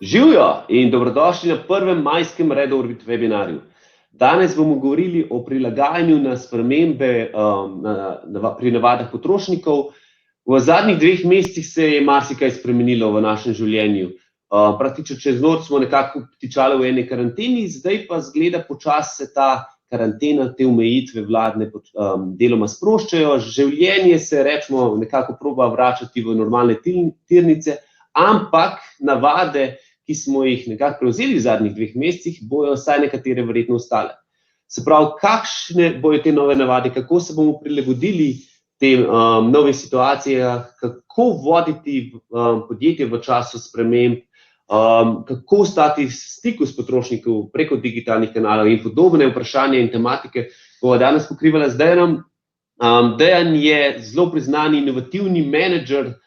Živijo in dobrodošli na prvem majskem RedOrbit webinarju. Danes bomo govorili o prilagajanju na spremembe pri navadah potrošnikov. V zadnjih 2 mesecih se je marsikaj spremenilo v našem življenju. Praktično čez noč smo nekako tičali v eni karanteni, zdaj pa zgleda počasi se ta karantena, te omejitve vladne deloma sproščajo. Življenje se, rečemo, nekako proba vračati v normalne tirnice, ampak navade, ki smo jih nekako prevzeli v zadnjih 2 mesecih, bojo vsaj nekatere verjetno ostale. Se pravi, kakšne bojo te nove navade, kako se bomo prilagodili tem novim situacijam, kako voditi podjetje v času sprememb, kako stati v stiku s potrošnikov preko digitalnih kanalov in podobne vprašanja in tematike bomo danes pokrivali z Dejanom. Dejan je zelo priznan inovativni menedžer,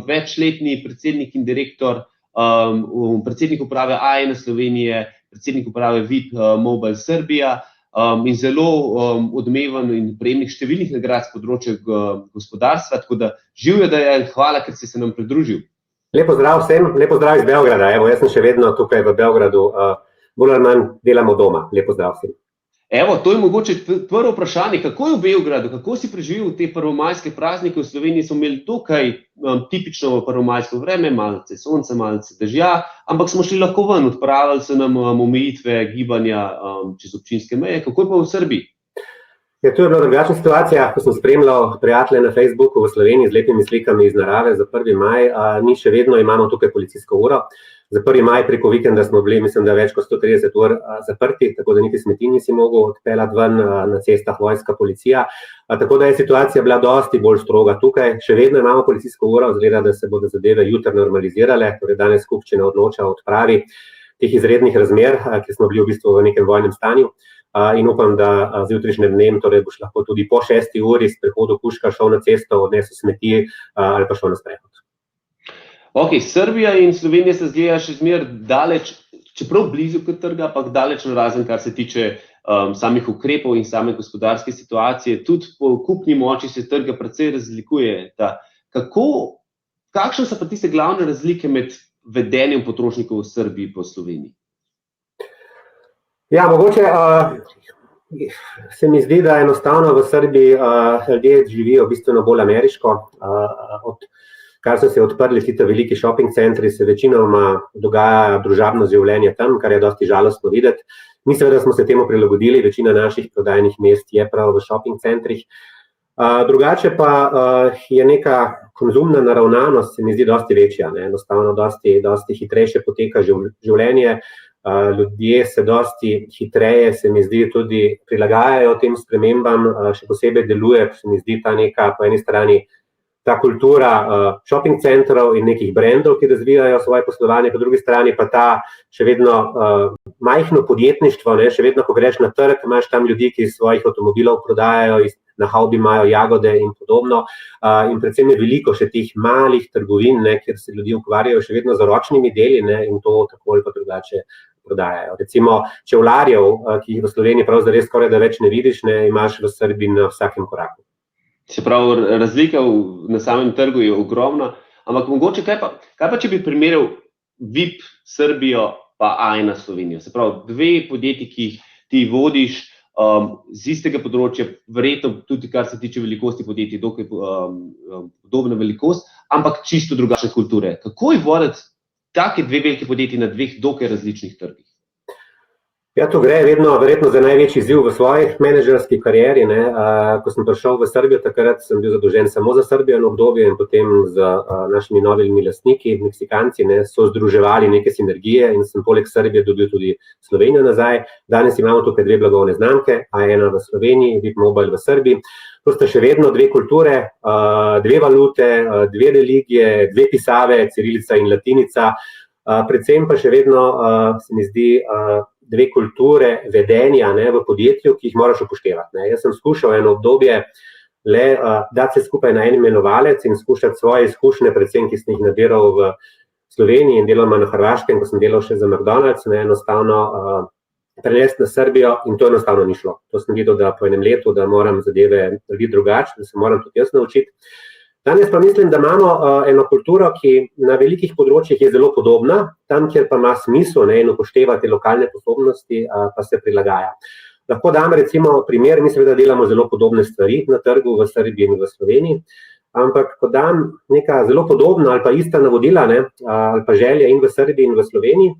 večletni predsednik in direktor, predsednik uprave A1 Slovenije, predsednik uprave VIP Mobile Srbija in zelo odmeven in prejemnik številnih nagrad s področja gospodarstva, tako da živijo, Dejan, hvala, ker si se nam pridružil. Lep pozdrav vsem, lep pozdrav iz Beograda, jaz sem še vedno tukaj v Beogradu, bolj ali manj delamo doma, lep pozdrav vsem. Evo, to je mogoče prvo vprašanje, kako je v Beogradu, kako si preživel te prvomajske praznike? V Sloveniji smo imeli dokaj tipično prvomajsko vreme, malce sonca, malce dežja, ampak smo šli lahko ven, odpravili se nam omejitve gibanja čez občinske meje. Kako je pa v Srbiji? Ja, to je bila drugačna situacija, ko sem spremljal prijatelje na Facebooku v Sloveniji z lepimi slikami iz narave za 1. maj. Mi še vedno imamo tukaj policijsko uro. Za 1. maj preko vikenda smo bili, mislim, da več kot 130 ur zaprti, tako da niti smeti nisi mogel odpeljati ven, na cestah vojska, policija. Tako da je situacija bila dosti bolj stroga tukaj. Še vedno imamo policijsko uro, izgleda, da se bodo zadeve jutri normalizirale, torej danes skupščina odloča o odpravi teh izrednih razmer, ki smo bili v bistvu v nekem vojnem stanju. In upam, da z jutrišnjim dnem torej boš lahko tudi po 6. uri s prehodu kužka šel na cesto, odnesel smeti ali pa šel na sprehod. Ok, Srbija in Slovenija se zgleda še zmeraj daleč, čeprav blizu kot trga, ampak daleč narazen, kar se tiče samih ukrepov in same gospodarske situacije. Tudi po kupni moči se trga precej razlikuje. Kakšne so pa tiste glavne razlike med vedenjem potrošnikov v Srbiji po Sloveniji? Ja, mogoče se mi zdi, da enostavno v Srbiji ljudje živijo bistveno bolj ameriško. Kar so se odprli ti veliki shopping centri, se večinoma dogaja družabno življenje tam, kar je dosti žalostno videti. Mi seveda smo se temu prilagodili, večina naših prodajnih mest je prav v shopping centrih. Drugače pa je neka konzumna naravnanost, se mi zdi dosti večja, enostavno dosti hitrejše poteka življenje. Ljudje se dosti hitreje, se mi zdi, tudi prilagajajo tem spremembam, še posebej deluje, se mi zdi ta neka po eni strani ta kultura shopping centrov in nekih brendov, ki razvijajo svoje poslovanje, po drugi strani pa ta še vedno majhno podjetništvo, še vedno, ko greš na trg, imaš tam ljudi, ki svojih avtomobilov prodajajo, na havbi imajo jagode in podobno, in predvsem je veliko še teh malih trgovin, kjer se ljudje ukvarjajo še vedno z ročnimi deli, in to tako ali pa drugače prodajajo. Recimo čevljarjev, ki jih v Sloveniji prav zares skoraj da več ne vidiš, imaš v Srbiji na vsakem koraku. Se pravi, razlika na samem trgu je ogromna, ampak mogoče kaj pa, če bi primerjal VIP Srbijo pa A1 Slovenijo? Se pravi, 2 podjetji, ki jih ti vodiš z istega področja, verjetno tudi kar se tiče velikosti podjetij, dokaj podobna velikost, ampak čisto drugačne kulture. Kako je voditi take 2 velike podjetji na 2 dokaj različnih trgih? Ja, to gre verjetno za največji izziv v svoji menedžerski karieri. Ko sem prišel v Srbijo, takrat sem bil zadolžen samo za Srbijo na obdobje in potem z našimi novimi lastniki, Meksikanci, so združevali neke sinergije in sem poleg Srbije dobil tudi Slovenijo nazaj. Danes imamo tukaj 2 blagovne znamke, A1 v Sloveniji, VIP Mobile v Srbiji. To sta še vedno 2 kulture, 2 valute, 2 religije, 2 pisave, cirilica in latinica. Predvsem pa še vedno se mi zdi 2 kulture vedenja v podjetju, ki jih moraš upoštevati. Jaz sem skušal eno obdobje dati se skupaj na en imenovalec in skušati svoje izkušnje, predvsem, ki sem jih nabiral v Sloveniji in deloma na Hrvaškem, ko sem delal še za McDonald's, enostavno prelesti na Srbijo in to enostavno ni šlo. To sem videl, da po enem letu, da moram zadeve narediti drugače, da se moram tudi jaz naučiti. Danes pa mislim, da imamo eno kulturo, ki na velikih področjih je zelo podobna, tam, kjer pa ima smisel in upošteva te lokalne sposobnosti, pa se prilagaja. Lahko dam recimo primer, mi seveda delamo zelo podobne stvari na trgu v Srbiji in v Sloveniji, ampak ko dam neka zelo podobna ali pa ista navodila, ali pa želje in v Srbiji in v Sloveniji,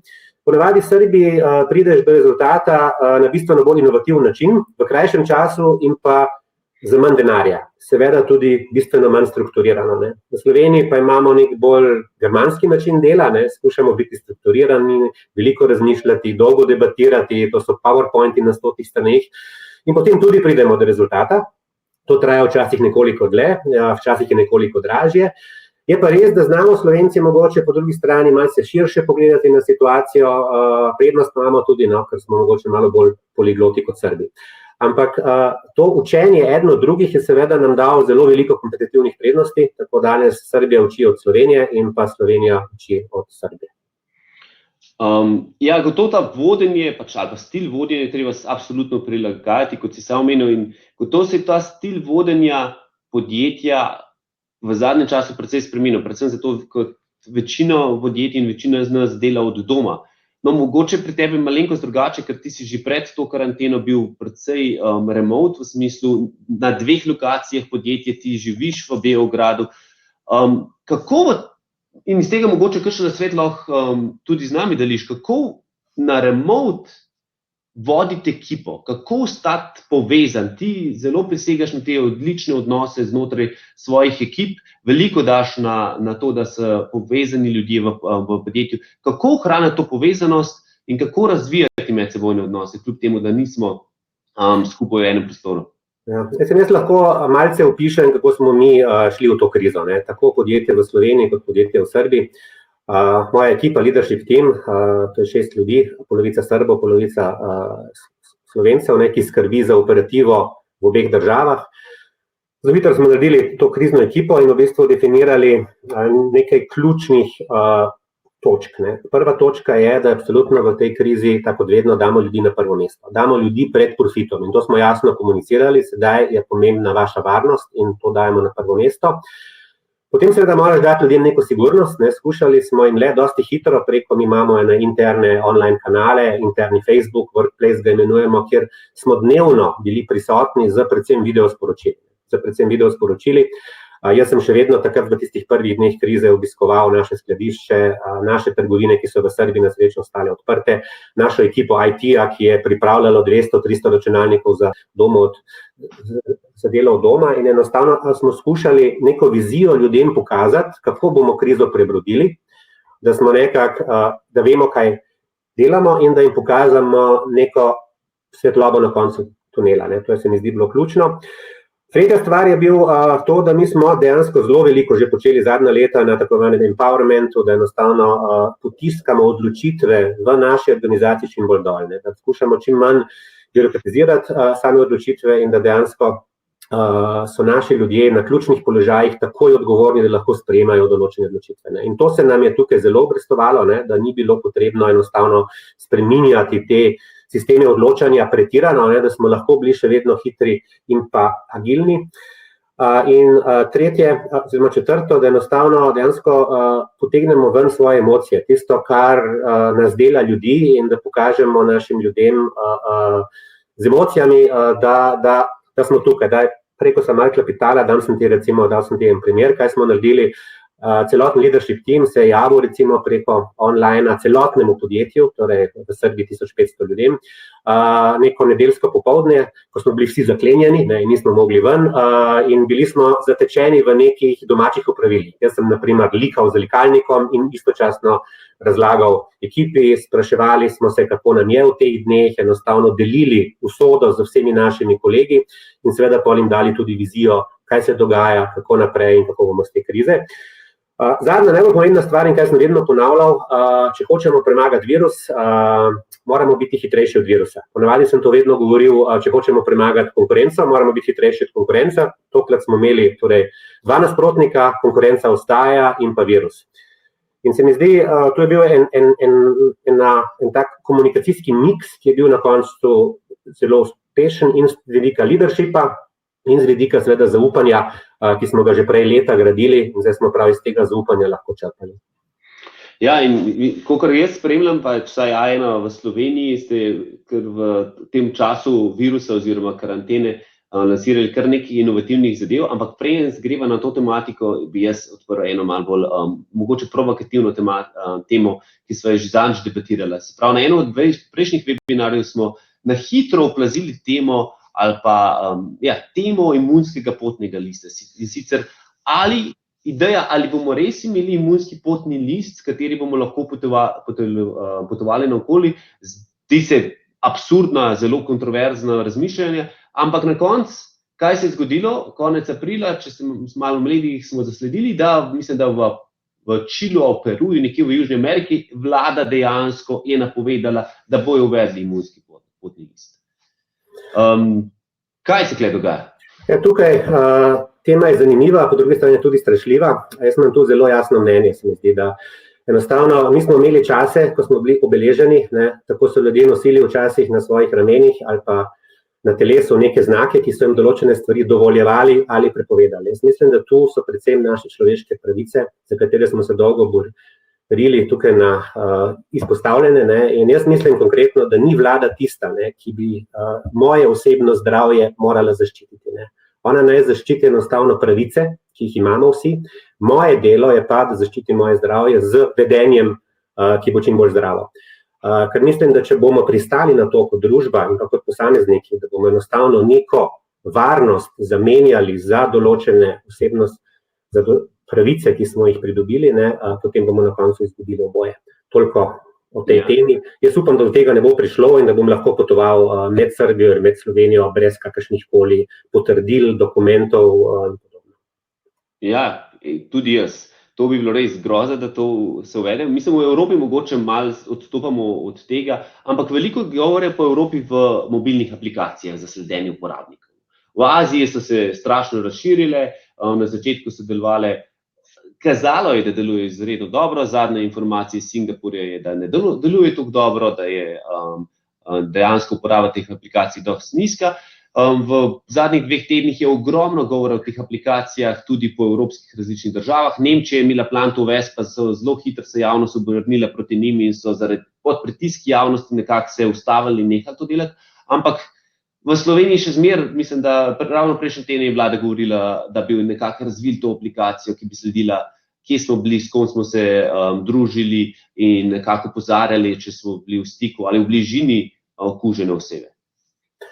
ponavadi v Srbiji prideš do rezultata na bistveno bolj inovativen način, v krajšem času in pa za manj denarja, seveda tudi bistveno manj strukturirano. V Sloveniji pa imamo nek bolj germanski način dela, skušamo biti strukturirani, veliko razmišljati, dolgo debatirati, to so PowerPointi na 100 straneh in potem tudi pridemo do rezultata. To traja včasih nekoliko dlje, včasih je nekoliko dražje. Je pa res, da znamo Slovenci mogoče po drugi strani malce širše pogledati na situacijo, prednost imamo tudi, ker smo mogoče malo bolj poligloti kot Srbi. Ampak to učenje eden od drugih je seveda nam dal zelo veliko kompetitivnih prednosti, tako danes Srbija uči od Slovenije in pa Slovenija uči od Srbije. Ja, gotovo ta vodenje, ali pa stil vodenja je treba absolutno prilagajati, kot si sam omenil, in gotovo se je ta stil vodenja podjetja v zadnjem času precej spremenil, predvsem zato, ker večino podjetij in večina z nas dela od doma. No, mogoče pri tebi malenkost drugače, ker ti si že pred to karanteno bil precej remote, v smislu na 2 lokacijah podjetja, ti živiš v Beogradu. Kako, in iz tega mogoče kakšen nasvet lahko tudi z nami deliš, kako na remote voditi ekipo, kako ostati povezan? Ti zelo prisegaš na te odlične odnose znotraj svojih ekip, veliko daš na to, da so povezani ljudje v podjetju. Kako ohraniti to povezanost in kako razvijati medsebojne odnose, kljub temu, da nismo skupaj v enem prostoru? Ja, jaz lahko malce opišem, kako smo mi šli v to krizo, tako podjetje v Sloveniji kot podjetje v Srbiji. Moja ekipa, leadership team, to je 6 ljudi, polovica Srbov, polovica Slovencev, ki skrbi za operativo v obeh državah. Zelo hitro smo naredili to krizno ekipo in v bistvu definirali nekaj ključnih točk. Prva točka je, da absolutno v tej krizi, tako vedno, damo ljudi na prvo mesto. Damo ljudi pred profitom in to smo jasno komunicirali, sedaj je pomembna vaša varnost in to dajemo na prvo mesto. Potem seveda moraš dati ljudem neko sigurnost, skušali smo in le dosti hitro preko, mi imamo interne online kanale, interni Facebook, Workplace ga imenujemo, kjer smo dnevno bili prisotni z predvsem videosporočili. Jaz sem še vedno takrat v tistih prvih dneh krize obiskoval naše skladišče, naše trgovine, ki so v Srbiji na srečo ostale odprte, našo ekipo IT-ja, ki je pripravljalo 200-300 računalnikov za delo od doma in enostavno smo skušali neko vizijo ljudem pokazati, kako bomo krizo prebrodili, da smo da vemo, kaj delamo in da jim pokažemo neko svetlobo na koncu tunela. To se mi zdi bilo ključno. Tretja stvar je bil to, da mi smo dejansko zelo veliko že počeli zadnja leta na tako imenovanem empowermentu, da enostavno potiskamo odločitve v naši organizaciji čim bolj dol, da skušamo čim manj birokratizirati same odločitve in da dejansko so naši ljudje na ključnih položajih takoj odgovorni, da lahko sprejemajo določene odločitve. In to se nam je tukaj zelo obrestovalo, da ni bilo potrebno enostavno spreminjati te sisteme odločanja pretirano, da smo lahko bili še vedno hitri in pa agilni. In tretje, oziroma četrto, da enostavno dejansko potegnemo ven svoje emocije, tisto, kar nas dela ljudi in da pokažemo našim ljudem z emocijami, da smo tukaj. Preko sem malo klepetala, dal sem ti en primer, kaj smo naredili. Celoten leadership team se je javil recimo preko online celotnemu podjetju, torej v Srbiji 1500 ljudem, neko nedeljsko popoldne, ko smo bili vsi zaklenjeni in nismo mogli ven in bili smo zatečeni v nekih domačih opravilih. Jaz sem na primer likal z likalnikom in istočasno razlagal ekipi, spraševali smo se, kako nam je v teh dneh, enostavno delili usodo z vsemi našimi kolegi in seveda potem jim dali tudi vizijo, kaj se dogaja, kako naprej in kako bomo z te krize. Zadnja najbolj pomembna stvar, in kaj sem vedno ponavljal, če hočemo premagati virus, moramo biti hitrejši od virusa. Ponavadi sem to vedno govoril, če hočemo premagati konkurenco, moramo biti hitrejši od konkurenca. Tokrat smo imeli torej 2 nasprotnika, konkurenca ostaja in pa virus. In se mi zdi, to je bil en tak komunikacijski miks, ki je bil na koncu zelo uspešen in z vidika leadershipa in z vidika seveda zaupanja ki smo ga že prej leta gradili in zdaj smo prav iz tega zaupanja lahko črpali. Ja, in kolikor jaz spremljam, pa vsaj A1 v Sloveniji, ste kar v tem času virusa oziroma karantene lansirali kar nekaj inovativnih zadev, ampak preden greva na to tematiko, bi jaz odprl eno malo bolj mogoče provokativno temo, ki sva že zadnjič debatirala. Se pravi, na eno od prejšnjih webinarjev smo na hitro oplazili temo ali pa temo imunskega potnega lista. In sicer ideja, ali bomo res imeli imunski potni list, s kateri bomo lahko potovali naokoli, zdi se absurdna, zelo kontroverzna razmišljanje, ampak na koncu, kaj se je zgodilo? Konec aprila, če sem malo v medijih, smo zasledili, da mislim, da v Čilu, v Peruju, nekje v Južni Ameriki, vlada dejansko je napovedala, da bojo uvedli imunski potni list. Kaj se tukaj dogaja? Ja, tukaj tema je zanimiva, po drugi strani je tudi strašljiva. Jaz imam tu zelo jasno mnenje, se mi zdi, da enostavno mi smo imeli čase, ko smo bili obeleženi, tako so ljudje nosili včasih na svojih ramenih ali pa na telesu neke znake, ki so jim določene stvari dovoljevali ali prepovedali. Jaz mislim, da tu so predvsem naše človeške pravice, za katere smo se dolgo borili tukaj izpostavljene. In jaz mislim konkretno, da ni vlada tista, ki bi moje osebno zdravje morala zaščititi. Ona naj zaščiti enostavno pravice, ki jih imamo vsi. Moje delo je pa, da zaščiti moje zdravje z vedenjem, ki bo čim bolj zdravo. Ker mislim, da če bomo pristali na to kot družba in kot posamezniki, da bomo enostavno neko varnost zamenjali za določene za pravice, ki smo jih pridobili, potem bomo na koncu izgubili oboje. Toliko o tej temi. Jaz upam, da do tega ne bo prišlo in da bom lahko potoval med Srbijo in med Slovenijo brez kakršnihkoli potrdil, dokumentov in podobno. Ja, tudi jaz. To bi bilo res groza, da to se uvede. Mislim, v Evropi mogoče malo odstopamo od tega, ampak veliko govore po Evropi v mobilnih aplikacijah za sledenje uporabnikov. V Aziji so se strašno razširile, na začetku so delovale, kazalo je, da deluje izredno dobro, zadnje informacije iz Singapurja je, da ne deluje tako dobro, da je dejansko uporaba teh aplikacij dosti nizka. V zadnjih 2 tednih je ogromno govora o teh aplikacijah, tudi po evropskih različnih državah. Nemčija je imela plan to uvesti, pa so zelo hitro se javnost obrnila proti njim in so pod pritiski javnosti nekako se ustavili in nehali to delati. Ampak v Sloveniji še zmeraj, mislim, da ravno prejšnji teden je vlada govorila, da bi nekako razvili to aplikacijo, ki bi sledila, kje smo bili, s kom smo se družili in nekako opozarjali, če smo bili v stiku ali v bližini okužene osebe.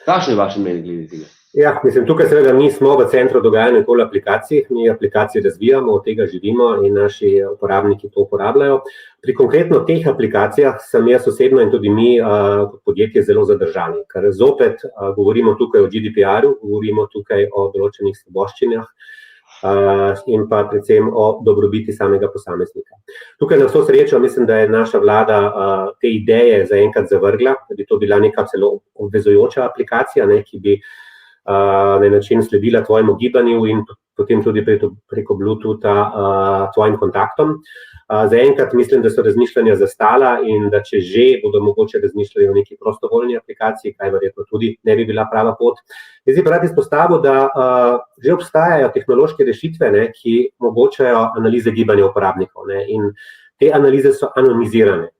Kakšno je vaše mnenje glede tega? Ja, mislim, tukaj seveda mi smo v centru dogajanja okoli aplikacij, mi aplikacije razvijamo, od tega živimo in naši uporabniki to uporabljajo. Pri konkretno teh aplikacijah sem jaz osebno in tudi mi kot podjetje zelo zadržani, ker zopet govorimo tukaj o GDPR-u, govorimo tukaj o določenih svoboščinah in pa predvsem o dobrobiti samega posameznika. Tukaj na vso srečo mislim, da je naša vlada te ideje zaenkrat zavrgla, da bi to bila neka celo obvezujoča aplikacija, ki bi na način sledila tvojemu gibanju in potem tudi preko Bluetootha tvojim kontaktom. Zaenkrat mislim, da so razmišljanja zastala in da če že bodo mogoče razmišljali o neki prostovoljni aplikaciji, kaj verjetno tudi ne bi bila prava pot. Jaz bi pa rad izpostavil, da že obstajajo tehnološke rešitve, ki omogočajo analize gibanja uporabnikov. In te analize so anonimizirane,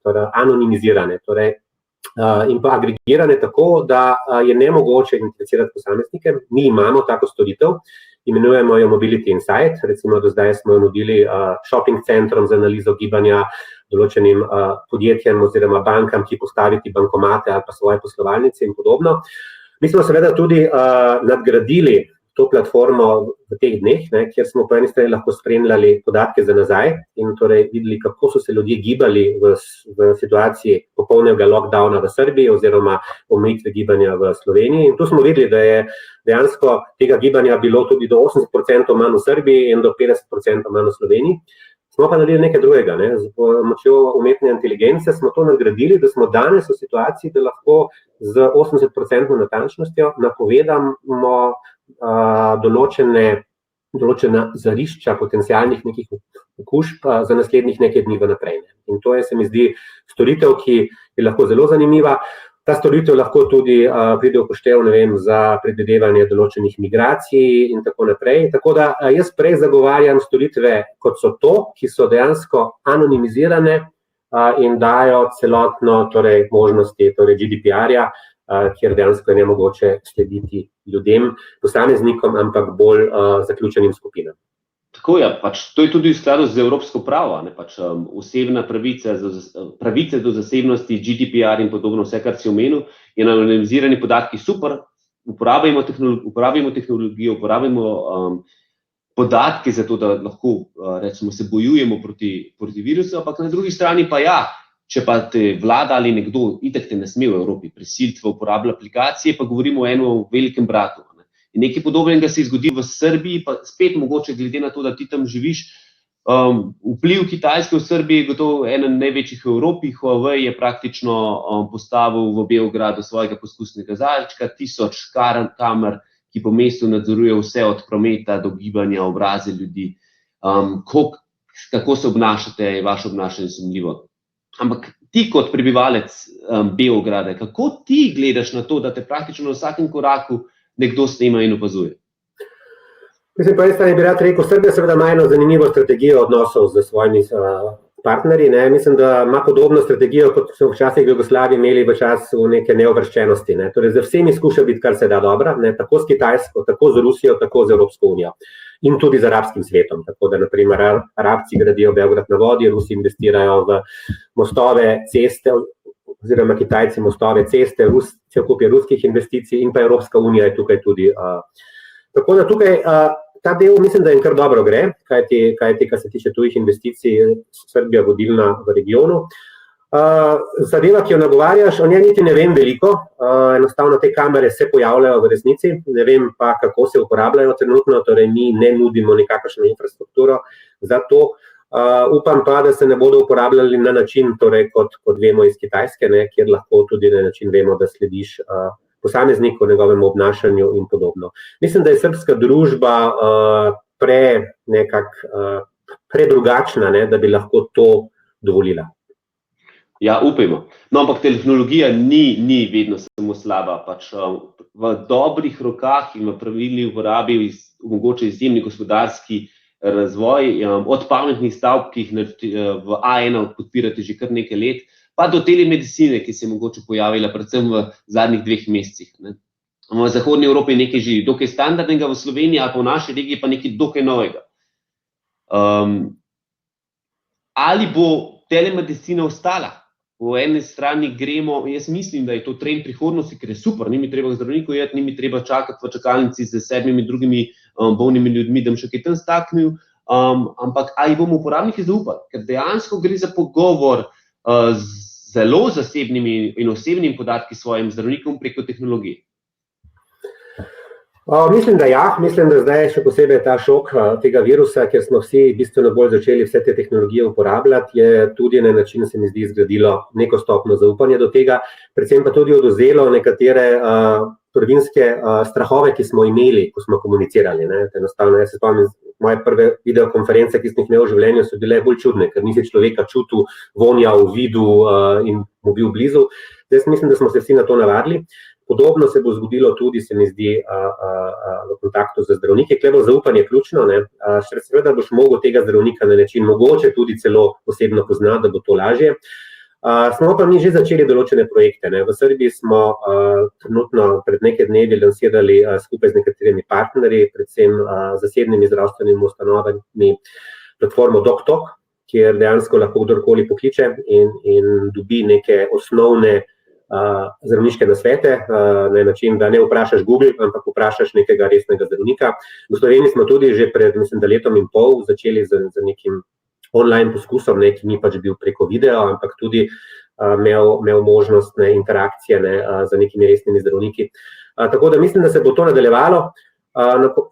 in pa agregirane tako, da je nemogoče identificirati posameznike. Mi imamo tako storitev, imenujemo jo Mobility Insight, recimo do zdaj smo jo nudili shopping centrom za analizo gibanja, določenim podjetjem oziroma bankam, ki postaviti bankomate ali pa svoje poslovalnice in podobno. Mi smo seveda tudi nadgradili to platformo v teh dneh, kjer smo po eni strani lahko spremljali podatke za nazaj in torej videli, kako so se ljudje gibali v situaciji popolnega lockdowna v Srbiji oziroma omejitve gibanja v Sloveniji. In tu smo videli, da je dejansko tega gibanja bilo tudi do 80% manj v Srbiji in do 50% manj v Sloveniji. Smo pa naredili nekaj drugega, z pomočjo umetne inteligence smo to nadgradili, da smo danes v situaciji, da lahko z 80% natančnostjo napovedamo določena zarišča potencialnih nekih okužb za naslednjih nekaj dni vnaprej. In to je, se mi zdi, storitev, ki je lahko zelo zanimiva. Ta storitev lahko tudi pride v upoštev, ne vem, za predvidevanje določenih migracij in tako naprej. Tako da jaz prej zagovarjam storitve, kot so to, ki so dejansko anonimizirane in dajo celotno možnosti GDPR-ja, kjer dejansko je nemogoče slediti ljudem, posameznikom, ampak bolj zaključenim skupinam. Tako je, to je tudi v skladu z evropsko pravo, osebna pravica do zasebnosti, GDPR in podobno, vse, kar si omenil, in anonimizirani podatki super, uporabimo tehnologijo, uporabimo podatke za to, da lahko recimo se bojujemo proti virusu, ampak na drugi strani pa če pa te vlada ali nekdo, itak te ne sme v Evropi prisiliti v uporabo aplikacije, pa govorimo o enem velikem bratu. In nekaj podobnega se je zgodilo v Srbiji, pa spet mogoče glede na to, da ti tam živiš, vpliv Kitajske v Srbiji je gotovo eden največjih v Evropi. Huawei je praktično postavil v Beogradu svojega poskusnega zajčka, 1000 kamer, ki po mestu nadzoruje vse od prometa do gibanja, obraze ljudi, kako se obnašate, je vaše obnašanje sumljivo. Ampak ti kot prebivalec Beograda, kako ti gledaš na to, da te praktično na vsakem koraku nekdo snema in opazuje? Mislim, po eni strani bi rad rekel, Srbija seveda ima eno zanimivo strategijo odnosov z svojimi partnerji. Mislim, da ima podobno strategijo, kot so včasih v Jugoslaviji imeli v času neke neovrščenosti. Torej, za vsemi skuša biti kar se da dobra, tako s Kitajsko, tako z Rusijo, tako z Evropsko unijo. In tudi z arabskim svetom. Tako da, naprimer, Arabci gradijo Beograd na vodi, Rusi investirajo v mostove, ceste, oziroma Kitajci mostove, ceste, cel kup je ruskih investicij in pa Evropska unija je tukaj tudi. Tako da tukaj ta del mislim, da jim kar dobro gre, kajti, kar se tiče tujih investicij, Srbija vodilna v regionu. Zadeva, ki jo nagovarjaš, o njej niti ne vem veliko, enostavno te kamere se pojavljajo v resnici, ne vem pa, kako se uporabljajo trenutno, torej mi ne nudimo nikakršno infrastrukturo za to. Upam pa, da se ne bodo uporabljali na način, torej kot vemo iz Kitajske, kjer lahko tudi na način vemo, da slediš posamezniku, njegovemu obnašanju in podobno. Mislim, da je srbska družba predrugačna, da bi lahko to dovolila. Ja, upajmo. No, ampak tehnologija ni vedno samo slaba. V dobrih rokah in v pravilni uporabi omogoča izjemni gospodarski razvoj, od pametnih stavb, ki jih v A1 podpirate že kar nekaj let, pa do telemedicine, ki se je mogoče pojavila predvsem v zadnjih 2 mesecih. V zahodni Evropi je nekaj že dokaj standardnega, v Sloveniji ali pa v naši regiji pa nekaj dokaj novega. Ali bo telemedicina ostala? Po eni strani gremo, jaz mislim, da je to trend prihodnosti, ker je super, ni mi treba k zdravniku iti, ni mi treba čakati v čakalnici z 7 drugimi bolnimi ljudmi, da bom še kaj tam staknil, ampak ali bomo uporabniki zaupali, ker dejansko gre za pogovor zelo zasebnimi in osebnimi podatki s svojim zdravnikom preko tehnologije. Mislim, da mislim, da zdaj še posebej ta šok tega virusa, ker smo vsi bistveno bolj začeli vse te tehnologije uporabljati, je tudi na način, se mi zdi, zgradilo neko stopnjo zaupanja do tega, predvsem pa tudi odvzelo nekatere prvinske strahove, ki smo imeli, ko smo komunicirali. Enostavno, jaz se spomnim, moje prve videokonference, ki sem jih imel v življenju, so bile bolj čudne, ker nisi človeka čutil, vonjal, videl in mu bil blizu. Zdaj mislim, da smo se vsi na to navadili. Podobno se bo zgodilo tudi, se mi zdi, v kontaktu z zdravniki. Tukaj bo zaupanje ključno. Seveda boš mogel tega zdravnika na način mogoče tudi celo osebno poznati, da bo to lažje. Smo pa mi že začeli določene projekte. V Srbiji smo trenutno pred nekaj dnevi lansirali skupaj z nekaterimi partnerji, predvsem zasebnimi zdravstvenimi ustanovami, platformo DocTalk, kjer dejansko lahko kdorkoli pokliče in dobi neke osnovne zdravniške nasvete, na način, da ne vprašaš Google, ampak vprašaš nekega resnega zdravnika. V Sloveniji smo tudi že pred, mislim, da 1,5 leta začeli z nekim online poskusom, ki ni pač bil preko videa, ampak tudi imel možnost interakcije z nekimi resnimi zdravniki. Tako da mislim, da se bo to nadaljevalo.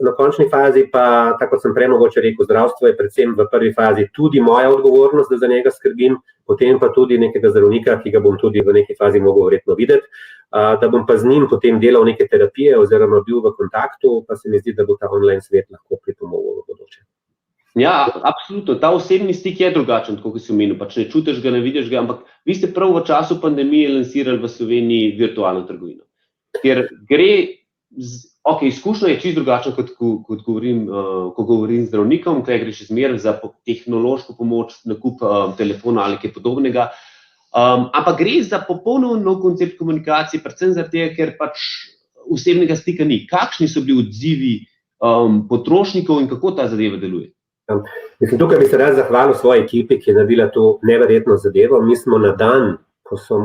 Na končni fazi pa, tako kot sem prej mogoče rekel, zdravstvo je predvsem v prvi fazi tudi moja odgovornost, da za njega skrbim, potem pa tudi nekega zdravnika, ki ga bom tudi v neki fazi mogel verjetno videti, da bom pa z njim potem delal neke terapije oziroma bil v kontaktu, pa se mi zdi, da bo ta online svet lahko pripomogel v bodoče. Ja, absolutno. Ta osebni stik je drugačen, kot si omenil. Pač ne čutiš ga, ne vidiš ga, ampak vi ste prav v času pandemije lansirali v Sloveniji virtualno trgovino. Ker gre, izkušnja je čisto drugačna, ko govorim z zdravnikom, kaj greš zmeraj za tehnološko pomoč, nakup telefona ali kaj podobnega. Ampak gre za popolnoma nov koncept komunikacije, predvsem zaradi tega, ker pač osebnega stika ni. Kakšni so bili odzivi potrošnikov in kako ta zadeva deluje? Mislim, tukaj bi se rad zahvalil svoji ekipi, ki je naredila to neverjetno zadevo. Mi smo na dan, ko smo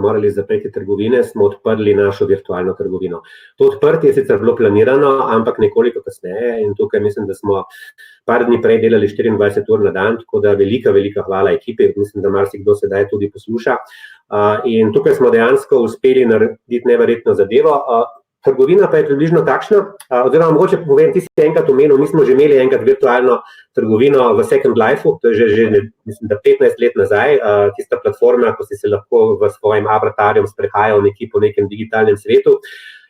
morali zapreti trgovine, smo odprli našo virtualno trgovino. To odprtje je sicer bilo planirano, ampak nekoliko kasneje in tukaj mislim, da smo par dni prej delali 24 ur na dan, tako da velika hvala ekipi, mislim, da marsikdo sedaj tudi posluša. In tukaj smo dejansko uspeli narediti neverjetno zadevo. Trgovina pa je približno takšna, oziroma mogoče povem, ti si enkrat omenil, mi smo že imeli enkrat virtualno trgovino v Second Life-u, to je že mislim, da 15 let nazaj, tista platforma, ko si se lahko v svojim avatarjem sprehajal po nekem digitalnem svetu.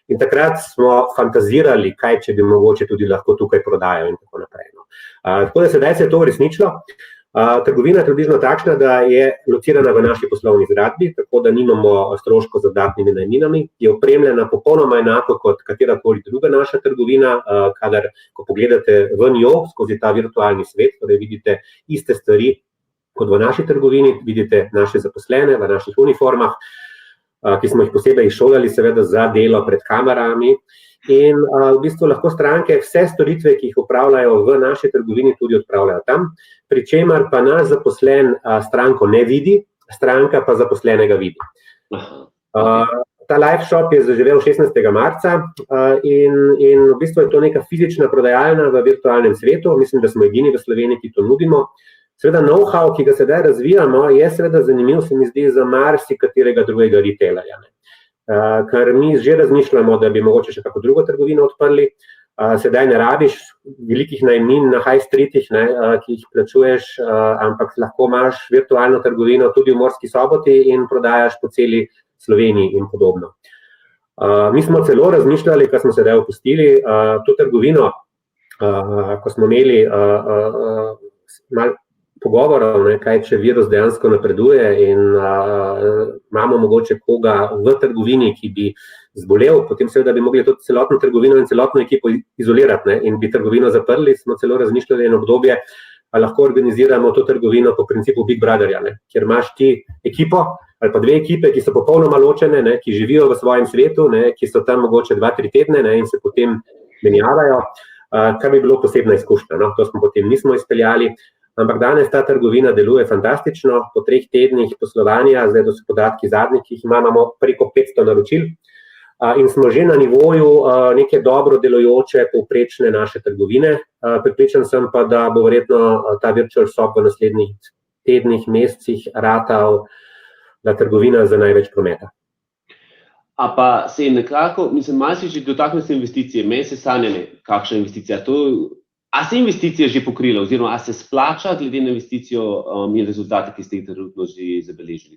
In takrat smo fantazirali, kaj če bi mogoče tudi lahko tukaj prodajal in tako naprej. Tako da sedaj se je to uresničilo. Trgovina je približno takšna, da je locirana v naši poslovni zgradbi, tako da nimamo stroškov z dodatnimi najemninami, je opremljena popolnoma enako kot katerakoli druga naša trgovina, kadar, ko pogledate v njo skozi ta virtualni svet, torej vidite iste stvari kot v naši trgovini, vidite naše zaposlene v naših uniformah, ki smo jih posebej izšolali seveda za delo pred kamerami. In v bistvu lahko stranke vse storitve, ki jih opravljajo v naši trgovini, tudi odpravljajo tam, pri čemer pa naš zaposlen stranko ne vidi, stranka pa zaposlenega vidi. Ta live shop je zaživel 16. marca in v bistvu je to neka fizična prodajalna v virtualnem svetu, mislim, da smo edini v Sloveniji, ki to nudimo. Seveda know-how, ki ga sedaj razvijamo, je seveda zanimiv, se mi zdi, za marsikaterega drugega retailerja. Ker mi že razmišljamo, da bi mogoče še kako drugo trgovino odprli. Sedaj ne rabiš velikih najemnin na high streetih, ki jih plačuješ, ampak lahko imaš virtualno trgovino tudi v Murski Soboti in prodajaš po celi Sloveniji in podobno. Mi smo celo razmišljali, ko smo sedaj opustili to trgovino, ko smo imeli malo pogovorov, kaj če virus dejansko napreduje in imamo mogoče koga v trgovini, ki bi zbolel, potem seveda bi mogli to celotno trgovino in celotno ekipo izolirati in bi trgovino zaprli, smo celo razmišljali eno obdobje, lahko organiziramo to trgovino po principu Big Brotherja, kjer imaš ti ekipo ali pa dve ekipe, ki so popolnoma ločene, ki živijo v svojem svetu, ki so tam mogoče 2-3 tedne in se potem menjavajo, kar bi bilo posebna izkušnja. To smo potem nismo izpeljali. Ampak danes ta trgovina deluje fantastično, po 3 tednih poslovanja, zdaj to so podatki zadnji, ki jih imamo preko 500 naročil in smo že na nivoju neke dobro delujoče povprečne naše trgovine. Pripričan sem pa, da bo verjetno ta virtual shop v naslednjih tednih, mesecih ratal da trgovina za največ prometa. A pa se je nekako, malo si že dotaknil se investicije, meni se sanjane, kakšna investicija, a se investicija že pokrila, oziroma a se splača glede na investicijo in rezultate, ki ste jih trenutno že zabeležili?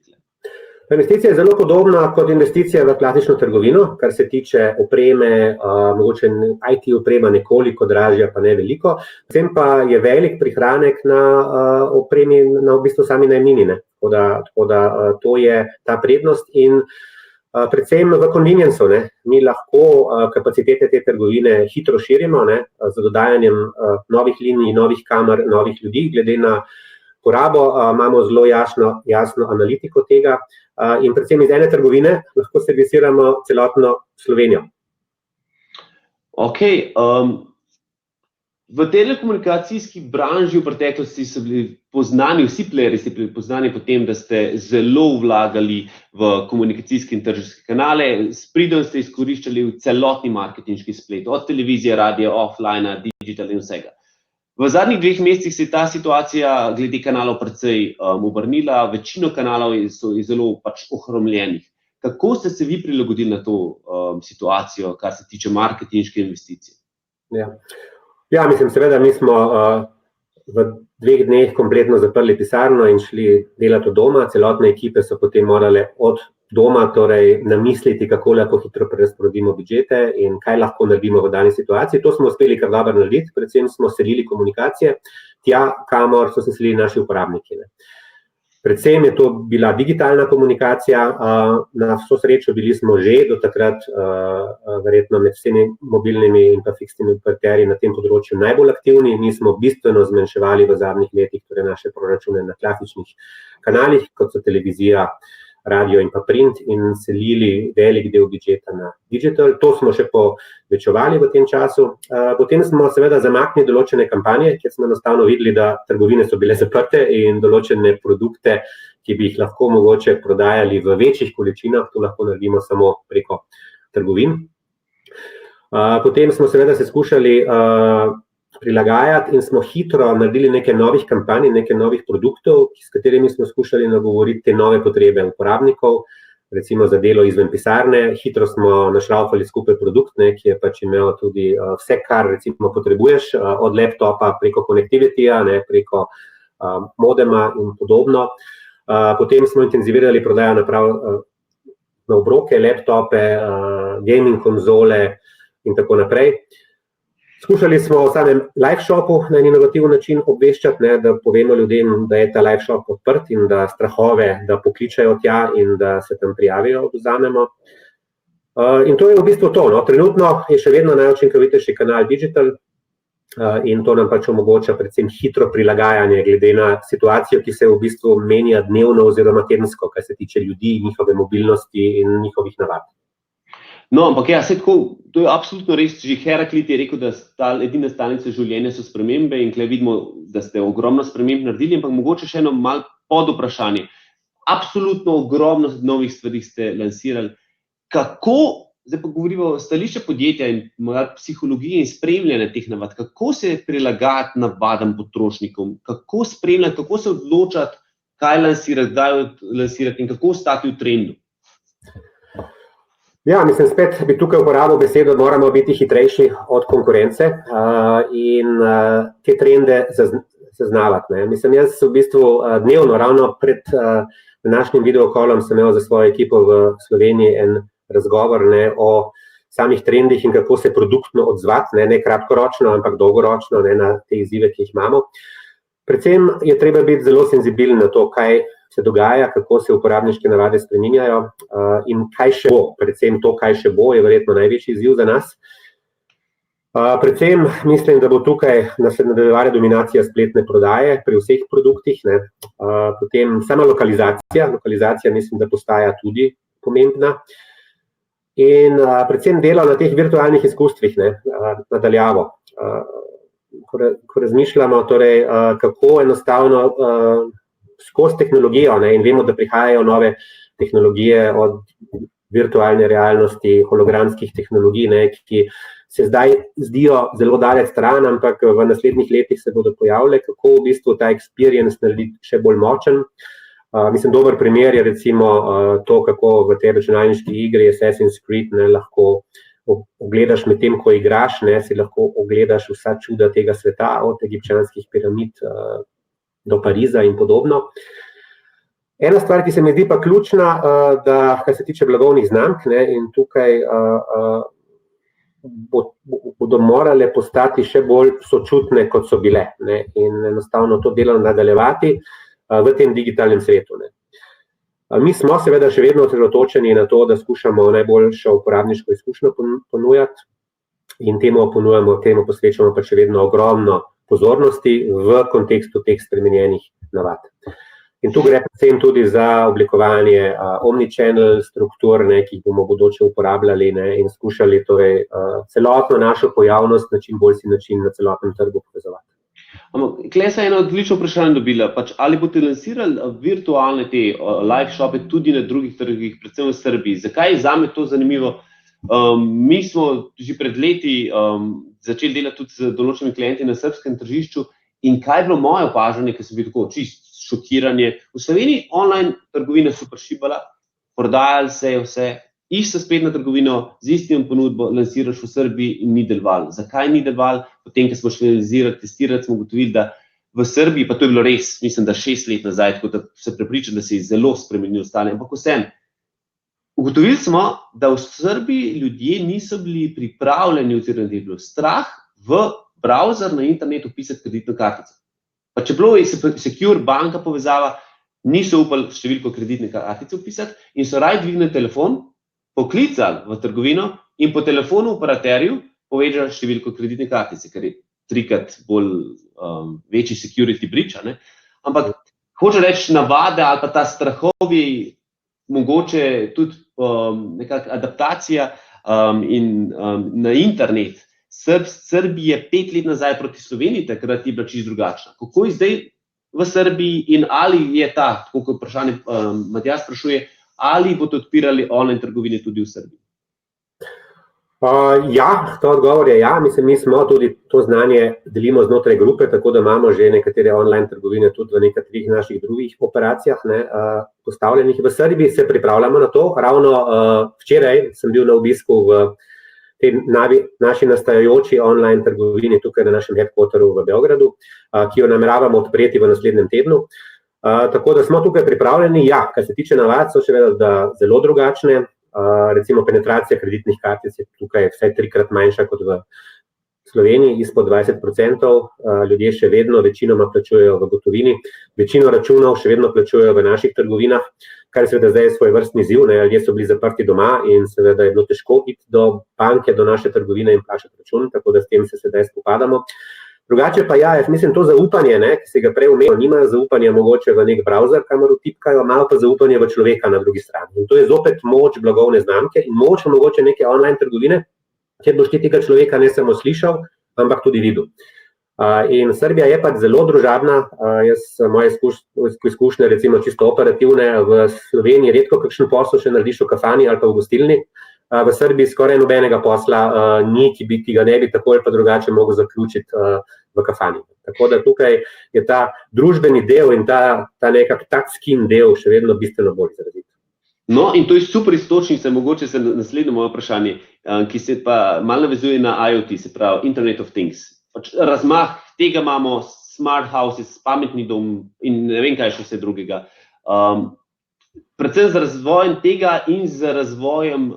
Investicija je zelo podobna kot investicija v klasično trgovino, kar se tiče opreme, mogoče IT oprema nekoliko dražja, pa ne veliko. Potem pa je velik prihranek na opremi, na v bistvu sami najemnini. Tako da to je ta prednost in predvsem v convenience-u, mi lahko kapacitete te trgovine hitro širimo z dodajanjem novih linij, novih kamer, novih ljudi, glede na porabo, imamo zelo jasno analitiko tega in predvsem iz ene trgovine lahko servisiramo celotno Slovenijo. V telekomunikacijski branži v preteklosti so bili poznani, vsi playerji so bili poznani po tem, da ste zelo vlagali v komunikacijske in trženjske kanale, s pridom ste izkoriščali v celotni marketinški splet, od televizije, radia, offline, digital in vsega. V zadnjih 2 mesecih se je ta situacija glede kanalov precej obrnila, večino kanalov so zelo ohromljenih. Kako ste se vi prilagodili na to situacijo, kar se tiče marketinške investicije? Ja, mislim, seveda, mi smo v 2 dneh kompletno zaprli pisarno in šli delati od doma. Celotne ekipe so potem morale od doma torej namisliti, kako lahko hitro prerazporedimo budžete in kaj lahko naredimo v dani situaciji. To smo uspeli kar dobro narediti, predvsem smo selili komunikacije tja, kamor so se selili naši uporabniki. Predvsem je to bila digitalna komunikacija, na vso srečo bili smo že do takrat verjetno med vsemi mobilnimi in pa fiksnimi operaterji na tem področju najbolj aktivni. Mi smo bistveno zmanjševali v zadnjih letih torej naše proračune na klasičnih kanalih, kot so televizija, radio in pa print, in selili velik del budžeta na digital. To smo še povečevali v tem času. Potem smo seveda zamaknili določene kampanje, ker smo enostavno videli, da trgovine so bile zaprte in določene produkte, ki bi jih lahko mogoče prodajali v večjih količinah, to lahko naredimo samo preko trgovin. Potem smo seveda se skušali prilagajati in smo hitro naredili nekaj novih kampanj, nekaj novih produktov, s katerimi smo skušali nagovoriti te nove potrebe uporabnikov, recimo za delo izven pisarne. Hitro smo našlaufali skupaj produkt, ki je pač imel tudi vse, kar recimo potrebuješ, od laptopa preko connectivity-ja, preko modema in podobno. Potem smo intenzivirali prodajo naprav na obroke, laptope, gaming konzole in tako naprej. Skušali smo v samem live shopu na en inovativen način obveščati, da povemo ljudem, da je ta live shop odprt in da strahove, da pokličajo tja in da se tam prijavijo, vzamemo. In to je v bistvu to. Trenutno je še vedno najučinkovitejši kanal digital in to nam pač omogoča predvsem hitro prilagajanje glede na situacijo, ki se v bistvu menja dnevno oziroma tedensko, kar se tiče ljudi, njihove mobilnosti in njihovih navad. No, ampak ja, to je absolutno res. Že Heraklit je rekel, da edina stalnica življenja so spremembe in tukaj vidimo, da ste ogromno sprememb naredili, ampak mogoče še eno malo podvprašanje. Absolutno ogromno novih stvari ste lansirali. Kako, zdaj pa govorimo o stališče podjetja in psihologije in spremljanja teh navad, kako se prilagajati navadam potrošnikom, kako spremljati, kako se odločati, kaj lansirati, kdaj lansirati in kako ostati v trendu? Ja, mislim, spet bi tukaj uporabil besedo, moramo biti hitrejši od konkurence in te trende zaznavati. Mislim, jaz v bistvu dnevno, ravno pred današnjim videokolom sem imel za svojo ekipo v Sloveniji en razgovor o samih trendih in kako se produktno odzvati, ne kratkoročno, ampak dolgoročno na te izzive, ki jih imamo. Predvsem je treba biti zelo senzibilen na to, kaj se dogaja, kako se uporabniške navade spreminjajo in kaj še bo. Predvsem to, kaj še bo, je verjetno največji izziv za nas. Predvsem mislim, da bo tukaj nadaljevala dominacija spletne prodaje pri vseh produktih. Potem sama lokalizacija mislim, da postaja tudi pomembna. In predvsem delo na teh virtualnih izkustvih nadaljavo. Ko razmišljamo, torej, kako enostavno skozi tehnologijo in vemo, da prihajajo nove tehnologije od virtualne realnosti, hologramskih tehnologij, ki se zdaj zdijo zelo daleč stran, ampak v naslednjih letih se bodo pojavile, kako v bistvu ta experience narediti še bolj močen. Mislim, dober primer je recimo to, kako v tej računalniški igri Assassin's Creed lahko ogledaš med tem, ko igraš, si lahko ogledaš vsa čuda tega sveta, od egipčanskih piramid do Pariza in podobno. Ena stvar, ki se mi zdi pa ključna, da kar se tiče blagovnih znamk, in tukaj bodo morale postati še bolj sočutne, kot so bile, in enostavno to delo nadaljevati v tem digitalnem svetu. Mi smo seveda še vedno osredotočeni na to, da skušamo najboljšo uporabniško izkušnjo ponujati in temu posvečamo pa še vedno ogromno pozornosti v kontekstu teh spremenjenih navad. In tu gre predvsem tudi za oblikovanje omnichannel struktur, ki jih bomo bodoče uporabljali in skušali torej celotno našo pojavnost na čim boljši način na celotnem trgu povezovati. Tukaj sem eno odlično vprašanje dobila, ali boste lansirali virtualne te live shope tudi na drugih trgih, predvsem v Srbiji. Zakaj je zame to zanimivo? Mi smo že pred leti začeli delati tudi z določenimi klienti na srbskem tržišču in kaj je bilo moje opažanje, ker sem bil tako čist šokiranje. V Sloveniji online trgovina super šibala, prodajali se je vse, išče spet na trgovino, z istim ponudbo lansiraš v Srbiji in ni deloval. Zakaj ni deloval? Potem, ko smo šli analizirati, testirati, smo ugotovili, da v Srbiji, pa to je bilo res, mislim, da 6 let nazaj, tako da se prepričam, da se je zelo spremenilo stanje, ampak vsem, Ugotovili smo, da v Srbiji ljudje niso bili pripravljeni oziroma da je bilo strah v browser na internetu pisati kreditno kartico. Pa če bilo je secure banka povezava, niso upali številko kreditne kartice upisati in so raje dvignili telefon, poklicali v trgovino in po telefonu operaterju povedali številko kreditne kartice, ker je 3-krat bolj večji security breach, ne? Ampak hoče reči navade ali pa ta strahovi, mogoče tudi nekak adaptacija na internet. Srbije 5 let nazaj proti Sloveniji takrat je bila čisto drugačna. Kako je zdaj v Srbiji in ali je ta, tako kot vprašanje Matjaž sprašuje, ali boste odpirali online trgovine tudi v Srbiji? Ja, to odgovor je ja. Mislim, mi smo tudi to znanje delimo znotraj grupe, tako da imamo že nekatere online trgovine tudi v nekaterih naših drugih operacijah postavljenih. V Srbiji se pripravljamo na to. Ravno včeraj sem bil na obisku v tej naši nastajajoči online trgovini tukaj na našem headquarteru v Beogradu, ki jo nameravamo odpreti v naslednjem tednu. Tako da smo tukaj pripravljeni. Ja, kar se tiče navad, so še zelo drugačne. Recimo penetracija kreditnih kartic je tukaj vsaj 3-krat manjša kot v Sloveniji, izpod 20%. Ljudje še vedno večinoma plačujejo v gotovini, večino računov še vedno plačujejo v naših trgovinah, kar je seveda zdaj svojvrstni izziv, ljudje so bili zaprti doma in seveda je bilo težko iti do banke, do naše trgovine in plačati račun, tako da s tem se sedaj spopadamo. Drugače pa ja, jaz mislim, to zaupanje, ki se ga prej omenil, nimajo zaupanja mogoče v nek browser, kamor vtipkajo, malo pa zaupanje v človeka na drugi strani. In to je zopet moč blagovne znamke in moč mogoče neke online trgovine, kjer boš ti tega človeka ne samo slišal, ampak tudi videl. In Srbija je pač zelo družabna, moje izkušnje, recimo čisto operativne, v Sloveniji redko kakšen posel še narediš v kafani ali pa v gostilni. V Srbiji skoraj nobenega posla ni, ki ga ne bi tako ali pa drugače mogel zaključiti v kafani. Tako da tukaj je ta družbeni del in ta nekak skin del še vedno bistveno bolj izrazit. No, in to je super istočnica, mogoče se naslednje moje vprašanje, ki se pa malo navezuje na IoT, se pravi Internet of Things. Razmah tega imamo, smart houses, pametni dom in ne vem kaj še vse drugega. Predvsem z razvojem tega in z razvojem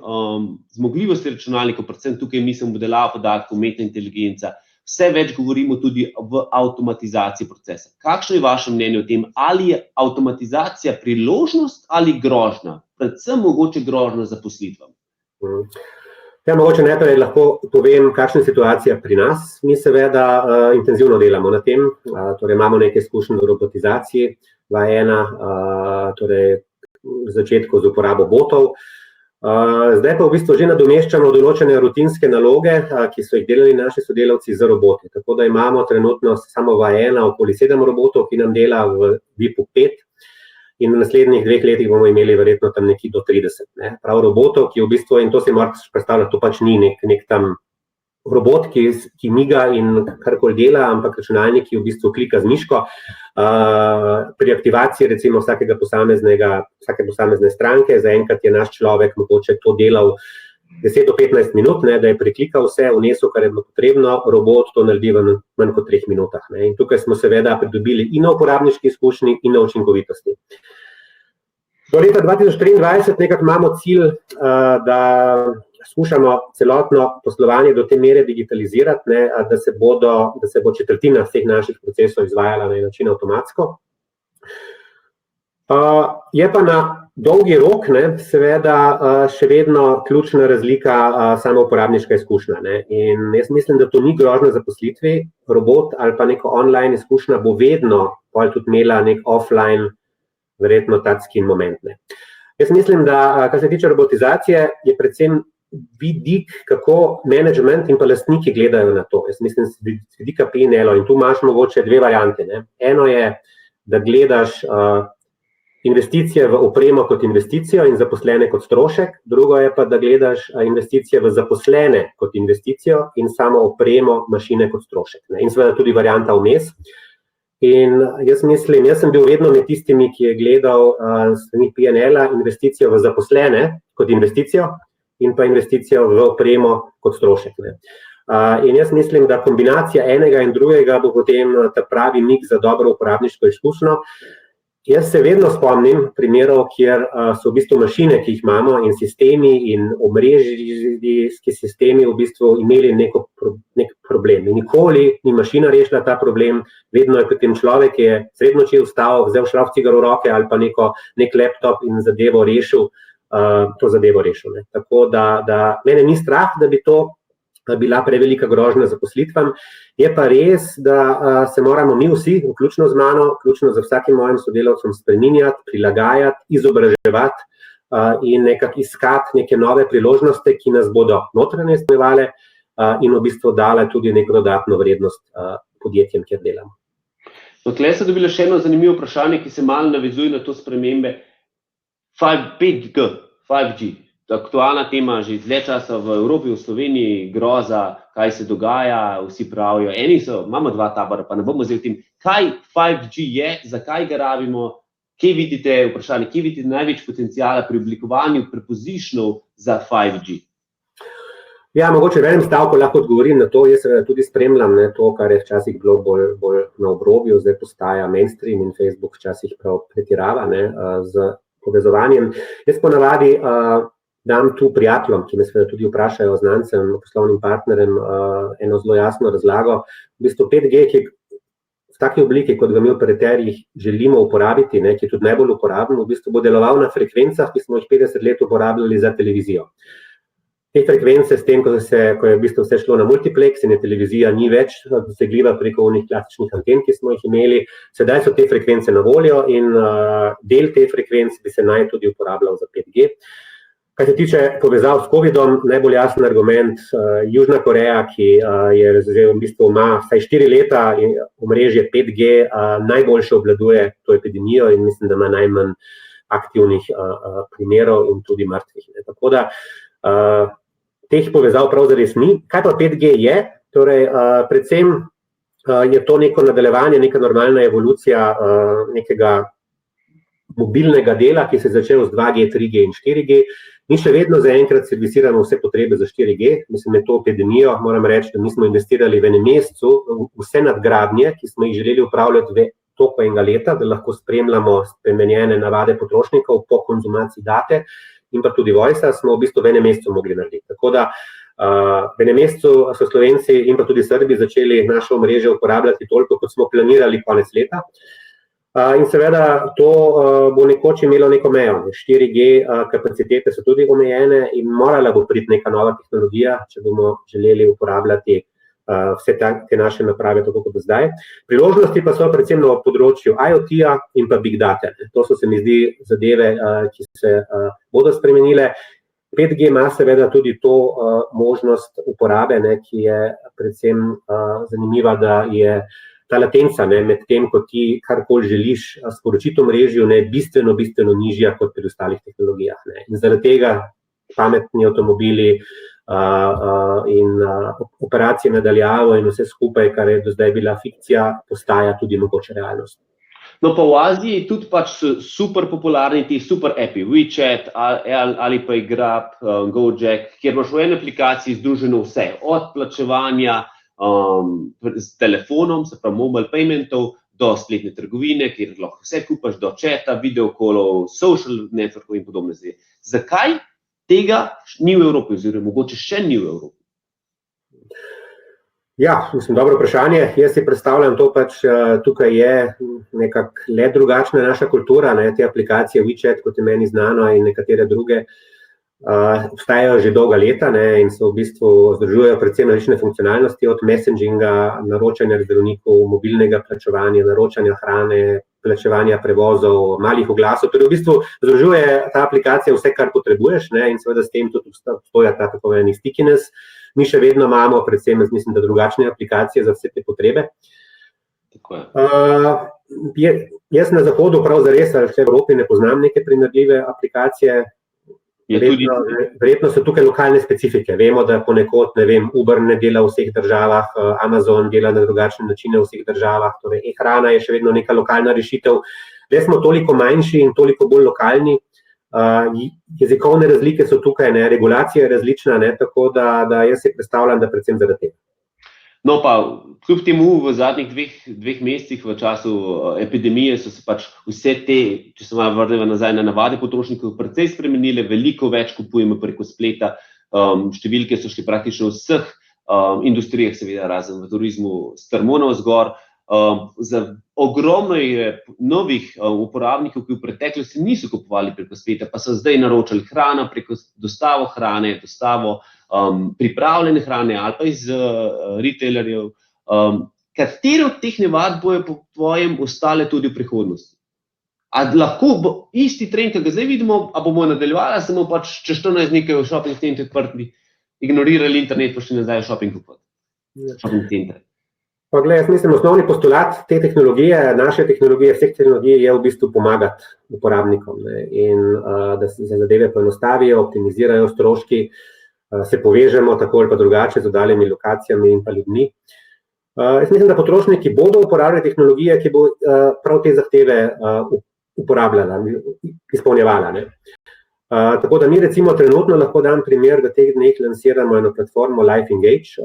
zmogljivosti računalnikov, predvsem tukaj mislim modelava podatkov, umetna inteligenca, vse več govorimo tudi v avtomatizaciji procesa. Kakšno je vaše mnenje o tem, ali je avtomatizacija priložnost ali grožnja? Predvsem mogoče grožnja zaposlitvam. Ja, mogoče najprej lahko povem, kakšna je situacija pri nas. Mi seveda intenzivno delamo na tem, torej imamo nekaj izkušenj v robotizaciji, torej v začetku z uporabo botov. Zdaj pa v bistvu že nadomeščamo določene rutinske naloge, ki so jih delali naši sodelavci z roboti. Tako da imamo trenutno samo v A1 okoli 7 robotov, ki nam dela v VIP-u 5 in v naslednjih 2 letih bomo imeli verjetno tam nekje do 30. Prav robotov, ki v bistvu, in to si morate predstavljati, to pač ni nek tam robot, ki miga in karkoli dela, ampak računalnik, ki v bistvu klika z miško. Pri aktivaciji recimo vsake posamezne stranke, zaenkrat je naš človek mogoče to delal 10 do 15 minut, da je priklikal vse, vnesel, kar je bilo potrebno, robot to naredi v manj kot 3 minutah. In tukaj smo seveda pridobili in na uporabniški izkušnji in na učinkovitosti. Do leta 2023 nekako imamo cilj, da skušamo celotno poslovanje do te mere digitalizirati, da se bo četrtina vseh naših procesov izvajala na način avtomatsko. Je pa na dolgi rok seveda še vedno ključna razlika sama uporabniška izkušnja. In jaz mislim, da to ni grožnja zaposlitvi. Robot ali pa neko online izkušnja bo vedno tudi imela nek offline, verjetno touchscreen moment. Jaz mislim, da kar se tiče robotizacije, je predvsem vidik, kako management in pa lastniki gledajo na to. Jaz mislim, z vidika P&L-a in tu imaš mogoče 2 variante. Eno je, da gledaš investicije v opremo kot investicijo in zaposlene kot strošek, drugo je pa, da gledaš investicije v zaposlene kot investicijo in samo opremo, mašine kot strošek. In seveda tudi varianta vmes. In jaz mislim, jaz sem bil vedno med tistimi, ki je gledal strani P&L-a investicijo v zaposlene kot investicijo in pa investicijo v opremo kot strošek. In jaz mislim, da kombinacija enega in drugega bo potem ta pravi mix za dobro uporabniško izkušnjo, Jaz se vedno spomnim primerov, kjer so v bistvu mašine, ki jih imamo, in sistemi in omrežijski sistemi v bistvu imeli nek problem. In nikoli ni mašina rešila ta problem, vedno je potem človek, ki je sredi noči vstal, vzel šraf cigar v roke ali pa nek laptop in zadevo rešil, ne. Tako da mene ni strah, da bi to bila prevelika grožnja zaposlitvam. Je pa res, da se moramo mi vsi, vključno z mano, vključno z vsakim mojim sodelavcem, spreminjati, prilagajati, izobraževati in nekako iskati neke nove priložnosti, ki nas bodo notranje izpolnjevale in v bistvu dale tudi neko dodatno vrednost podjetjem, kjer delamo. Tukaj ste dobili še eno zanimivo vprašanje, ki se malo navezuje na to spremembe 5G. Aktualna tema že dlje časa v Evropi, v Sloveniji, groza, kaj se dogaja, vsi pravijo. Imamo dva tabora, pa ne bomo zdaj v tem, kaj 5G je, zakaj ga rabimo, kje vidite največ potenciala pri oblikovanju prepositionov za 5G? Ja, mogoče v enem stavku lahko odgovorim na to. Jaz tudi spremljam to, kar je včasih bilo bolj na obrobju, zdaj postaja mainstream in Facebook včasih prav pretirava z povezovanjem. Jaz ponavadi dam tu prijateljem, ki me seveda tudi vprašajo, znancem, poslovnim partnerjem, eno zelo jasno razlago. V bistvu 5G, ki v taki obliki, kot ga mi operaterji želimo uporabiti, ki je tudi najbolj uporaben, v bistvu bo deloval na frekvencah, ki smo jih 50 let uporabljali za televizijo. Te frekvence s tem, ko je v bistvu vse šlo na multiplex in je televizija ni več dosegljiva preko onih klasičnih anten, ki smo jih imeli, sedaj so te frekvence na voljo in del te frekvence bi se naj tudi uporabljal za 5G. Kaj se tiče povezav s COVID-om, najbolj jasen argument, Južna Koreja, ki je v bistvu ima vsaj 4 leta omrežje 5G, najboljše obvladuje to epidemijo in mislim, da ima najmanj aktivnih primerov in tudi mrtvih. Tako da teh povezav pravzaprav ni. Kaj pa 5G je? Torej, predvsem je to neko nadaljevanje, neka normalna evolucija nekega mobilnega dela, ki se je začel z 2G, 3G in 4G. Mi še vedno zaenkrat servisiramo vse potrebe za 4G. Mislim, da to epidemijo, moram reči, da mi smo investirali v enem mesecu vse nadgradnje, ki smo jih želeli upravljati v toku enega leta, da lahko spremljamo spremenjene navade potrošnikov po konzumaciji date in pa tudi Voice-a smo v bistvu v enem mesecu mogli narediti. Tako da v enem mesecu so Slovenci in pa tudi Srbi začeli naše omrežje uporabljati toliko, kot smo planirali konec leta. In seveda to bo nekoč imelo neko mejo. 4G kapacitete so tudi omejene in morala bo priti neka nova tehnologija, če bomo želeli uporabljati vse te naše naprave tako kot do zdaj. Priložnosti pa so predvsem na področju IoT-ja in pa Big Data. To so se mi zdi zadeve, ki se bodo spremenile. 5G ima seveda tudi to možnost uporabe, ki je predvsem zanimiva, da je ta latenca med tem, ko ti karkoli želiš sporočiti omrežju, bistveno nižja kot pri ostalih tehnologijah. In zaradi tega pametni avtomobili in operacije na daljavo in vse skupaj, kar je do zdaj bila fikcija, postaja tudi mogoče realnost. No pa v Aziji tudi pač super popularni ti super appi, WeChat ali pa Grab, Gojek, kjer imaš v eni aplikaciji združeno vse, od plačevanja s telefonom, se pravi mobile paymentov, do spletne trgovine, kjer lahko vse kupaš, do chata, videokolov, social networkov in podobne zdaj. Zakaj tega ni v Evropi, oziroma mogoče še ni v Evropi? Ja, mislim, dobro vprašanje. Jaz si predstavljam to pač, tukaj je nekako le drugačna naša kultura, te aplikacije WeChat, kot je meni znano, in nekatere druge, obstajajo že dolga leta in se v bistvu združujejo predvsem različne funkcionalnosti, od messenginga, naročanja zdravnikov, mobilnega plačevanja, naročanja hrane, plačevanja prevozov, malih oglasov. Torej v bistvu združuje ta aplikacija vse, kar potrebuješ, in seveda s tem tudi obstoja ta tako imenovani stickiness. Mi še vedno imamo predvsem, mislim, da drugačne aplikacije za vse te potrebe. Jaz na zahodu prav zares, ali v Evropi ne poznam neke primerljive aplikacije. Verjetno so tukaj lokalne specifike. Vemo, da ponekod, Uber ne dela v vseh državah, Amazon dela na drugačne načine v vseh državah, torej e-hrana je še vedno neka lokalna rešitev. Zdaj smo toliko manjši in toliko bolj lokalni, jezikovne razlike so tukaj, regulacija je različna, tako da jaz si predstavljam, da predvsem zaradi tega. No pa, kljub temu v zadnjih dveh mesecih v času epidemije so se pač vse te, če se malo vrnemo nazaj na navade potrošnikov, precej spremenile, veliko več kupujemo preko spleta, številke so šli praktično v vseh industrijah, seveda razen v turizmu, strmo navzgor. Za ogromno je novih uporabnikov, ki v preteklosti niso kupovali preko spleta, pa so zdaj naročali hrano preko dostavo hrane, dostavo pripravljene hrane ali pa iz retailerjev. Katere od teh navad bojo po tvojem ostale tudi v prihodnosti? A lahko bo isti trend, ki ga zdaj vidimo, a bomo nadaljevali, samo pač čez 14 dni, ko je v shopping centri odprti, ignorirali internet, pa šli nazaj v shopping centre? Pa gled, jaz mislim, osnovni postulat te tehnologije, naše tehnologije, vseh tehnologij je v bistvu pomagati uporabnikom, ne, in da se zadeve poenostavijo, optimizirajo stroški, se povežemo tako ali pa drugače z oddaljnimi lokacijami in pa ljudmi. Jaz mislim, da potrošniki bodo uporabljali tehnologije, ki bo prav te zahteve uporabljala, izpolnjevala, ne. Tako da mi recimo trenutno lahko dam primer, da teh dneh lansiramo eno platformo Life Engage,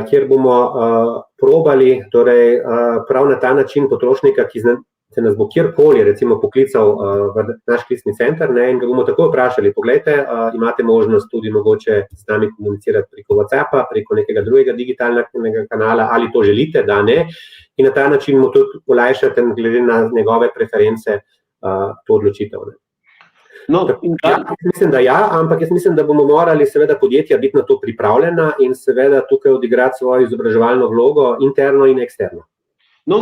kjer bomo probali, torej prav na ta način potrošnika, ki se nas bo kjerkoli recimo poklical v naš klicni center, ne, in ga bomo tako vprašali, poglejte, imate možnost tudi mogoče z nami komunicirati preko WhatsAppa, preko nekega drugega digitalnega kanala, ali to želite, da ne, in na ta način mu tudi olajšate glede na njegove preference to odločitev. Ne. No, jaz mislim, da ja, ampak jaz mislim, da bomo morali seveda podjetja biti na to pripravljena in seveda tukaj odigrati svojo izobraževalno vlogo interno in eksterno. No,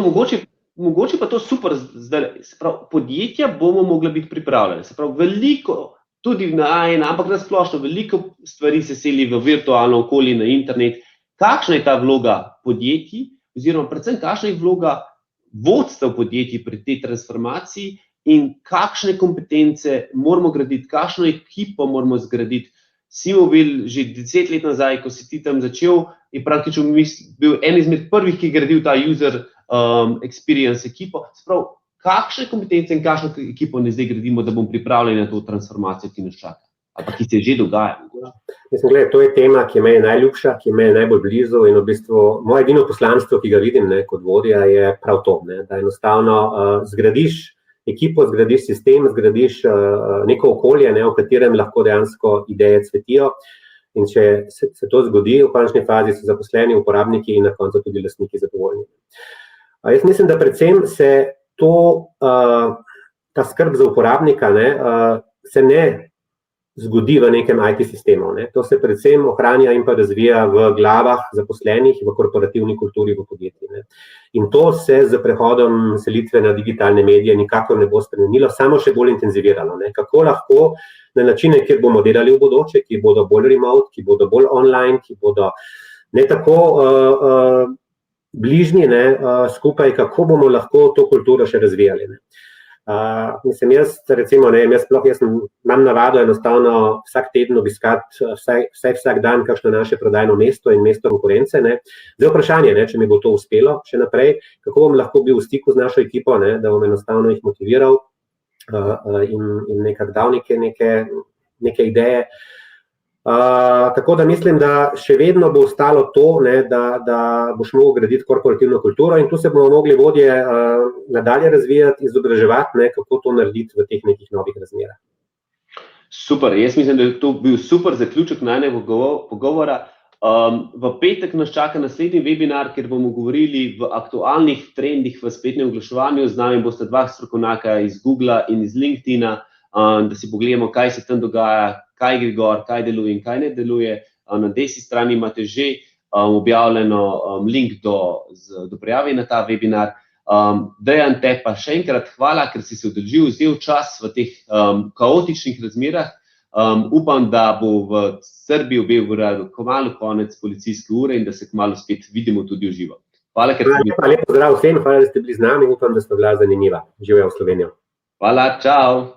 mogoče pa to super zdaj, se pravi, podjetja bomo mogli biti pripravljene, se pravi, veliko, tudi ampak na splošno, veliko stvari se seli v virtualno okolje, na internet. Kakšna je ta vloga podjetij, oziroma predvsem kakšna je vloga vodstev podjetij pri tej transformaciji, in kakšne kompetence moramo graditi, kakšno ekipo moramo zgraditi. Simobil, že 10 let nazaj, ko si ti tam začel, je praktično bil en izmed prvih, ki je gradil ta user experience ekipo. Sprav, kakšne kompetence in kakšno ekipo ne zdaj gradimo, da bomo pripravljeni na to transformacijo, ki nas čaka? Ali pa ki se že dogaja? Mislim, gled, to je tema, ki me je najljubša, ki me je najbolj blizu in v bistvu moje edino poslanstvo, ki ga vidim, ne, kot vodja, je prav to, ne, da enostavno zgradiš ekipo, zgradiš sistem, zgradiš neko okolje, ne, v katerem lahko dejansko ideje cvetijo, in če se to zgodi, v končni fazi so zaposleni, uporabniki in na koncu tudi lastniki zadovoljni. Jaz mislim, da predvsem se ta skrb za uporabnika, ne, se ne zgodi v nekem IT sistemu, ne. To se predvsem ohranja in pa razvija v glavah zaposlenih, v korporativni kulturi v podjetju, ne. In to se z prehodom selitve na digitalne medije nikakor ne bo spremenilo, samo še bolj intenziviralo, ne. Kako lahko na načine, kjer bomo delali v bodoče, ki bodo bolj remote, ki bodo bolj online, ki bodo ne tako bližnji, ne, skupaj, kako bomo lahko to kulturo še razvijali, ne. Mislim, jaz imam navado enostavno vsak teden obiskati vsak dan kakšno naše prodajno mesto in mesto konkurence, ne. Zdaj vprašanje, ne, če mi bo to uspelo še naprej, kako bom lahko bil v stiku z našo ekipo, ne, da bom enostavno jih motiviral in nekako dal neke ideje. Tako da mislim, da še vedno bo ostalo to, ne, da boš mogel graditi korporativno kulturo in tu se bomo mogli vodje nadalje razvijati, izobraževati, ne, kako to narediti v teh nekih novih razmerah. Super, jaz mislim, da je to bil super zaključek najnega pogovora. V petek nas čaka naslednji webinar, kjer bomo govorili v aktualnih trendih v spletnem oglaševanju. Z nami bosta dva strokovnjaka iz Googla in iz LinkedIna, da si pogledamo, kaj se tam dogaja, kaj gre gor, kaj deluje in kaj ne deluje. Na desni strani imate že objavljeno link do prijave na ta webinar. Dejan, te pa še enkrat hvala, ker si se udeležil, vzel čas v teh kaotičnih razmerah. Upam, da bo v Srbiji v Beogradu kmalu konec policijske ure in da se kmalu spet vidimo tudi v živo. Hvala, ker ste bili. Lep pozdrav vsem, hvala, da ste bili z nami, upam, da ste bila zanimiva. Živjo v Slovenijo. Hvala, čau.